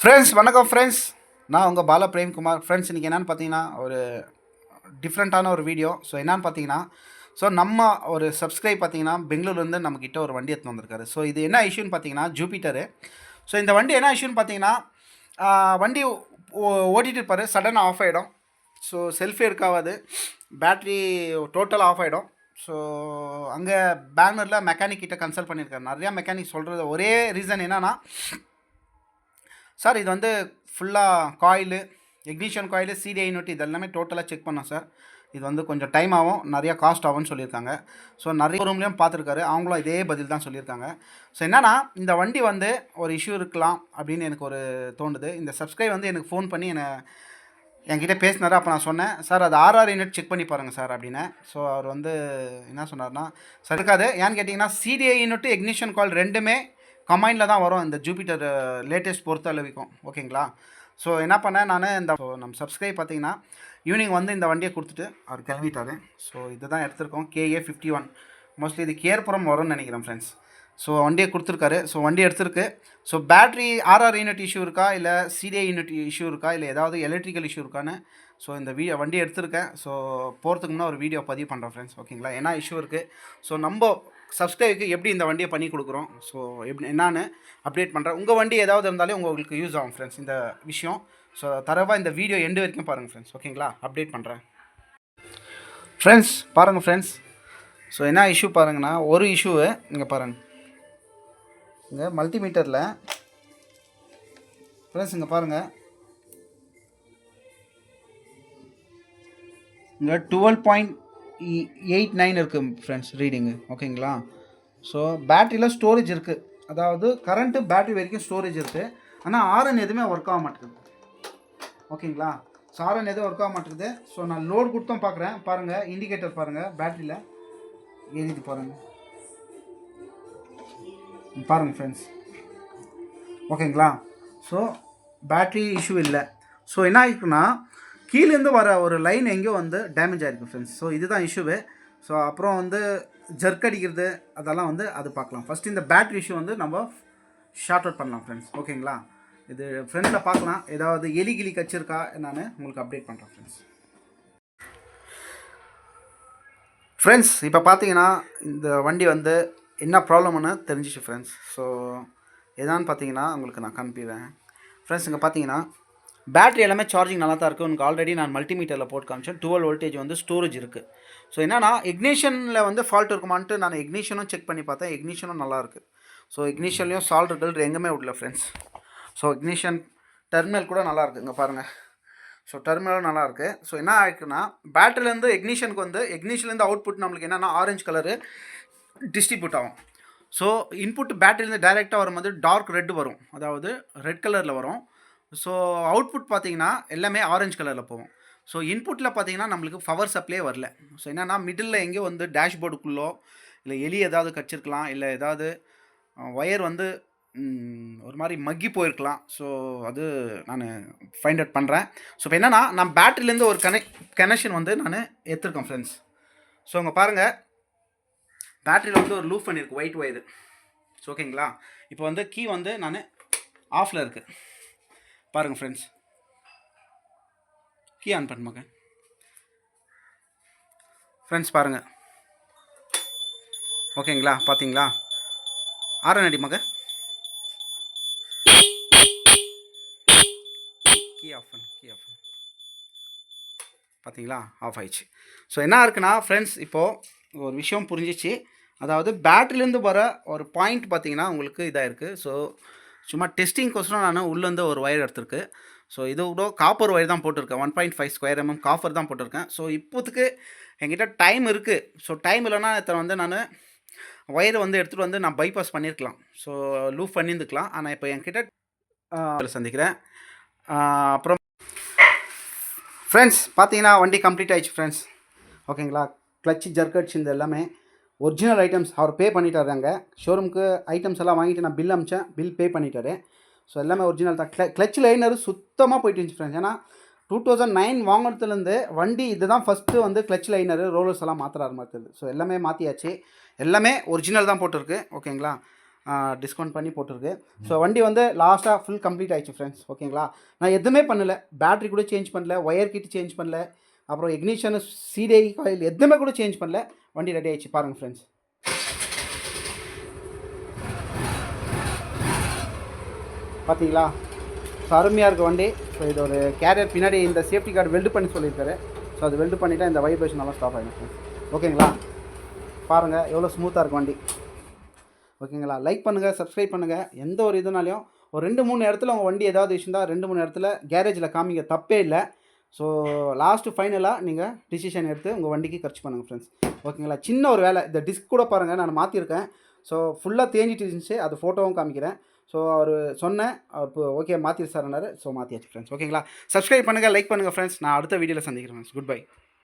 Friends வணக்கம் friends. நான் உங்கள் பாலா பிரேம்குமார். ஃப்ரெண்ட்ஸ் இன்றைக்கி என்னென்னு பார்த்தீங்கன்னா ஒரு டிஃப்ரெண்ட்டான ஒரு வீடியோ. ஸோ என்னென்னு பார்த்தீங்கன்னா நம்ம ஒரு சப்ஸ்கிரைப் பார்த்தீங்கன்னா பெங்களூர்லேருந்து நம்மக்கிட்ட ஒரு வண்டி எடுத்துன்னு வந்திருக்காரு. ஸோ இது என்ன இஷ்யூன்னு பார்த்தீங்கன்னா ஜூபிட்டரு. ஸோ இந்த வண்டி என்ன இஷ்யூன்னு பார்த்தீங்கன்னா வண்டி ஓட்டிகிட்டு இருப்பார், சடனாக ஆஃப் ஆகிடும். ஸோ செல்ஃபி எடுக்காது, பேட்ரி டோட்டலாக ஆஃப் ஆகிடும். ஸோ அங்கே பேங்களூரில் மெக்கானிக் கிட்ட கன்சல்ட் பண்ணியிருக்காரு. நிறையா மெக்கானிக் சொல்கிறது ஒரே ரீசன் என்னென்னா, சார் இது வந்து ஃபுல்லாக coil, ignition coil, CDI unit இது எல்லாமே டோட்டலாக செக் பண்ணோம் சார். இது வந்து கொஞ்சம் டைம் ஆகும், நிறையா காஸ்ட் ஆகும்னு சொல்லியிருக்காங்க. ஸோ நிறைய ரூம்லேயும் பார்த்துருக்காரு, அவங்களும் இதே பதில் தான் சொல்லியிருக்காங்க. ஸோ என்னென்னா இந்த வண்டி வந்து ஒரு இஷ்யூ இருக்கலாம் அப்படின்னு எனக்கு ஒரு தோணுது. இந்த சப்ஸ்கிரைப் வந்து எனக்கு ஃபோன் பண்ணி என்கிட்ட பேசினார். அப்போ நான் சொன்னேன், சார் அது ஆர்ஆர் யூனிட் செக் பண்ணி பாருங்கள் சார் அப்படின்னு. ஸோ அவர் வந்து என்ன சொன்னார்னா, சார் இருக்காது. ஏன்னு கேட்டிங்கன்னா சிடிஐ யூனிட்டு இக்னிஷன் காயில் ரெண்டுமே கம்பைனில் தான் வரும் இந்த ஜூபிட்டர் லேட்டஸ்ட் பொறுத்த அளவுக்கும். ஓகேங்களா? ஸோ என்ன பண்ணேன் நான், நம்ம சப்ஸ்கிரைப் பார்த்தீங்கன்னா ஈவினிங் வந்து இந்த வண்டியை கொடுத்துட்டு அவர் கிளம்பிட்டார். ஸோ இதுதான் எடுத்திருக்கோம், KA51. மோஸ்ட்லி இது கேர்புரம் வரும்னு நினைக்கிறேன் ஃப்ரெண்ட்ஸ். ஸோ வண்டியை கொடுத்துருக்காரு. ஸோ வண்டி எடுத்திருக்கு. So battery RR unit issue இருக்கா, இல்லை சிடிஐ யூனிட் இஷ்யூ இருக்கா, இல்லை ஏதாவது எலக்ட்ரிக்கல் இஷ்யூ இருக்கான்னு ஸோ இந்த வண்டி எடுத்திருக்கேன். ஸோ போகிறதுக்கு முன்னே ஒரு வீடியோ பதிவு பண்ணுறேன் ஃப்ரெண்ட்ஸ். ஓகேங்களா? என்ன இஷ்யூ இருக்குது, ஸோ நம்ம சப்ஸ்கிரைபுக்கு எப்படி இந்த வண்டியை பண்ணி கொடுக்குறோம், ஸோ எப்படி என்னான்னு அப்டேட் பண்ணுறேன். உங்கள் வண்டி ஏதாவது இருந்தாலே உங்களுக்கு யூஸ் ஆகும் ஃப்ரெண்ட்ஸ் இந்த விஷயம். ஸோ தரவாக இந்த வீடியோ எண்டு வரைக்கும் பாருங்கள் ஃப்ரெண்ட்ஸ். ஓகேங்களா? அப்டேட் பண்ணுறேன் ஃப்ரெண்ட்ஸ். பாருங்கள் ஃப்ரெண்ட்ஸ், ஸோ என்ன இஷ்யூ பாருங்கன்னா, ஒரு இஷ்யூவு இங்கே பாருங்கள், இங்கே மல்டிமீட்டரில் ஃப்ரெண்ட்ஸ் இங்கே பாருங்கள், இங்கே 12.89 இருக்குது ஃப்ரெண்ட்ஸ் ரீடிங்கு. ஓகேங்களா? ஸோ பேட்டரியில் ஸ்டோரேஜ் இருக்குது, அதாவது கரண்ட்டு பேட்டரி வரைக்கும் ஸ்டோரேஜ் இருக்குது. ஆனால் ஆர்என் எதுவுமே ஒர்க் ஆக மாட்டேங்குது. ஓகேங்களா? ஸோ ஆர்என் எதுவும் ஒர்க் ஆக மாட்டேங்குது. ஸோ நான் லோடு கொடுத்தும் பார்க்குறேன், பாருங்கள் இண்டிகேட்டர் பாருங்கள், பேட்டரியில் எழுதி பாருங்கள், பாருங்கள் ஃப்ரெண்ட்ஸ். ஓகேங்களா? ஸோ பேட்ரி இஷ்யூ இல்லை. ஸோ என்ன ஆகிருக்குன்னா, கீழேருந்து வர ஒரு லைன் எங்கேயோ வந்து டேமேஜ் ஆகிருக்கு ஃப்ரெண்ட்ஸ். ஸோ இதுதான் இஷ்யூவு. ஸோ அப்புறம் வந்து ஜர்க் அடிக்கிறது அதெல்லாம் வந்து அது பார்க்கலாம். ஃபஸ்ட்டு இந்த பேட்ரி இஷ்யூ வந்து நம்ம ஷார்ட் அவுட் பண்ணலாம் ஃப்ரெண்ட்ஸ். ஓகேங்களா? இது ஃப்ரெண்டில் பார்க்கலாம், ஏதாவது எலி கச்சிருக்கா நான் உங்களுக்கு அப்டேட் பண்ணுறேன் ஃப்ரெண்ட்ஸ். ஃப்ரெண்ட்ஸ் இப்போ பார்த்தீங்கன்னா இந்த வண்டி வந்து என்ன ப்ராப்ளம்னு தெரிஞ்சிச்சு ஃப்ரெண்ட்ஸ். ஸோ எதான்னு பார்த்தீங்கன்னா உங்களுக்கு நான் காண்பிக்கிறேன் ஃப்ரெண்ட்ஸ். இங்கே பார்த்தீங்கன்னா பேட்ரி எல்லாமே சார்ஜிங் நல்லா தான் இருக்குது. உங்களுக்கு ஆல்ரெடி நான் மல்டிமீட்டரில் போட்டு காமிச்சேன். 12 வோல்டேஜ் வந்து ஸ்டோரேஜ் இருக்குது. ஸோ என்னன்னா இக்னிஷனில் வந்து ஃபால்ட் இருக்குமான்ட்டு நான் இக்னிஷனும் செக் பண்ணி பார்த்தேன். இக்னிஷனும் நல்லாயிருக்கு. ஸோ இக்னிஷன்லேயும் சால்ட்கள் எங்கேயுமே விடல ஃப்ரெண்ட்ஸ். ஸோ இக்னிஷன் டெர்மினல் கூட நல்லாயிருக்கு, இங்கே பாருங்கள். ஸோ டெர்மினலும் நல்லாயிருக்கு. ஸோ என்ன ஆகிருக்குன்னா, பேட்டரிலேருந்து இக்னிஷனுக்கு வந்து இக்னிஷன்லேருந்து அவுட்புட் நம்மளுக்கு என்னென்னா ஆரஞ்சு கலரு டிஸ்ட்ரிபியூட் ஆகும். ஸோ இன்புட் பேட்டரிலேருந்து டைரெக்டாக வரும்போது டார்க் ரெட் வரும், அதாவது ரெட் கலரில் வரும். ஸோ அவுட்புட் பார்த்தீங்கன்னா எல்லாமே ஆரஞ்சு கலரில் போகும். ஸோ இன்புட்டில் பார்த்தீங்கன்னா நம்மளுக்கு பவர் சப்ளே வரல. ஸோ என்னென்னா மிடில் எங்கேயோ வந்து டேஷ்போர்டுக்குள்ளோ இல்லை எலி ஏதாவது கடிச்சிருக்கலாம், இல்லை ஏதாவது ஒயர் வந்து ஒரு மாதிரி மக்கி போயிருக்கலாம். ஸோ அது நான் ஃபைண்ட் அவுட் பண்ணுறேன். ஸோ இப்போ என்னென்னா, நான் பேட்டரிலேருந்து ஒரு கனெக்ஷன் வந்து நான் எடுத்துருக்கேன் ஃப்ரெண்ட்ஸ். ஸோ அங்கே பாருங்கள், பேட்டரியில் வந்து ஒரு லூப் பண்ணியிருக்கு ஒயிட் ஒயரு. ஸோ ஓகேங்களா? இப்போ வந்து கீ வந்து நான் ஆஃபில் இருக்குது பாருங்கள் ஃப்ரெண்ட்ஸ். கீ ஆன் பண்ணுமாங்க ஃப்ரெண்ட்ஸ், பாருங்கள். ஓகேங்களா? பார்த்தீங்களா? ஆரன் அடி மக, கீ ஆஃப் பண்ணு, கீ ஆஃப் பண்ணு. பார்த்தீங்களா? ஆஃப் ஆயிடுச்சு. ஸோ என்ன இருக்குன்னா ஃப்ரெண்ட்ஸ், இப்போது ஒரு விஷயம் புரிஞ்சிச்சு. அதாவது பேட்டரிலேருந்து வர ஒரு பாயிண்ட் பார்த்தீங்கன்னா உங்களுக்கு இதாக இருக்குது. ஸோ சும்மா டெஸ்டிங்கோசரம் நான் உள்ளேருந்து ஒரு ஒயர் எடுத்திருக்கு. ஸோ இது கூட காப்பர் ஒயர் தான் போட்டிருக்கேன், 1.5 ஸ்கொயர் mm காப்பர் தான் போட்டிருக்கேன். ஸோ இப்போதுக்கு என்கிட்ட டைம் இருக்குது. ஸோ டைம் இல்லைன்னா இத்தனை வந்து நான் ஒயரை வந்து எடுத்துகிட்டு வந்து நான் பைபாஸ் பண்ணியிருக்கலாம், ஸோ லூப் பண்ணியிருந்துக்கலாம். ஆனால் இப்போ என்கிட்ட சந்திக்கிறேன். அப்புறம் ஃப்ரெண்ட்ஸ் பார்த்தீங்கன்னா வண்டி கம்ப்ளீட் ஆகிடுச்சு ஃப்ரெண்ட்ஸ். ஓகேங்களா? கிளச்சு ஜர்க்கட்ஸ் இந்த எல்லாமே ஒரிஜினல் ஐட்டம்ஸ் அவர் பே பண்ணிட்டார். அங்கே ஷோரூமுக்கு ஐட்டம்ஸ் எல்லாம் வாங்கிட்டு நான் பில் அமிச்சேன், பில் பே பண்ணிட்டாரு. ஸோ எல்லாமே ஒரிஜினல் தான். கிளச் லைனர் சுத்தமாக போயிட்டு இருந்துச்சு ஃப்ரெண்ட்ஸ். ஏன்னா 2009 வாங்கினதுலேருந்து வண்டி இதுதான் ஃபஸ்ட்டு வந்து கிளச் லைனரு ரோலர்ஸ் எல்லாம் மாற்றுற மாதிரி இருக்குது. ஸோ எல்லாமே மாற்றியாச்சு, எல்லாமே ஒரிஜினல் தான் போட்டிருக்கு. ஓகேங்களா? டிஸ்கவுண்ட் பண்ணி போட்டிருக்கு. ஸோ வண்டி வந்து லாஸ்ட்டாக ஃபுல் கம்ப்ளீட் ஆயிடுச்சு ஃப்ரெண்ட்ஸ். ஓகேங்களா, நான் எதுவுமே பண்ணல, பேட்ரி கூட சேஞ்ச் பண்ணல, ஒயர் கிட் சேஞ்ச் பண்ணல, அப்புறம் இக்னிஷன் சிடிஐ காயில் எதுவுமே கூட சேஞ்ச் பண்ணல. வண்டி ரெடி ஆயிடுச்சு பாருங்கள் ஃப்ரெண்ட்ஸ். பார்த்தீங்களா, ஸோ அருமையாக இருக்குது வண்டி. ஸோ இது ஒரு கேரியர் பின்னாடி இந்த சேஃப்டி கார்டு வெல்டு பண்ணி சொல்லியிருக்காரு. ஸோ அது வெல்டு பண்ணிவிட்டால் இந்த வைப்ரேஷன் நல்லா ஸ்டாப் ஆகிடும் ஃப்ரெண்ட்ஸ். ஓகேங்களா, பாருங்கள் எவ்வளோ ஸ்மூத்தாக இருக்கும் வண்டி. ஓகேங்களா, லைக் பண்ணுங்கள், சப்ஸ்கிரைப் பண்ணுங்கள். எந்த ஒரு இதுனாலையும் ஒரு 2-3 இடத்துல உங்கள் வண்டி ஏதாவது இஷ்யூ இருந்தால் 2-3 இடத்துல கேரேஜில் காமிங்க, தப்பே இல்லை. ஸோ லாஸ்ட்டு ஃபைனலாக நீங்கள் டிசிஷன் எடுத்து உங்கள் வண்டிக்கு கர்ச் பண்ணுங்கள் ஃப்ரெண்ட்ஸ். ஓகேங்களா, சின்ன ஒரு வேலை, இந்த டிஸ்க் கூட பாருங்கள் நான் மாற்றிருக்கேன். ஸோ ஃபுல்லாக தேஞ்சிட்டு இருந்துச்சு, அது ஃபோட்டோவும் காமிக்கிறேன். ஸோ அவர் சொன்னேன், இப்போ ஓகே மாற்றிடு சார்னாரு. ஸோ மாற்றியாச்சு ஃப்ரெண்ட்ஸ். ஓகேங்களா, சப்ஸ்கிரைப் பண்ணுங்கள், லைக் பண்ணுங்கள் ஃப்ரெண்ட்ஸ். நான் அடுத்த வீடியோவில் சந்திக்கிறேன் ஃப்ரெண்ட்ஸ். Good bye.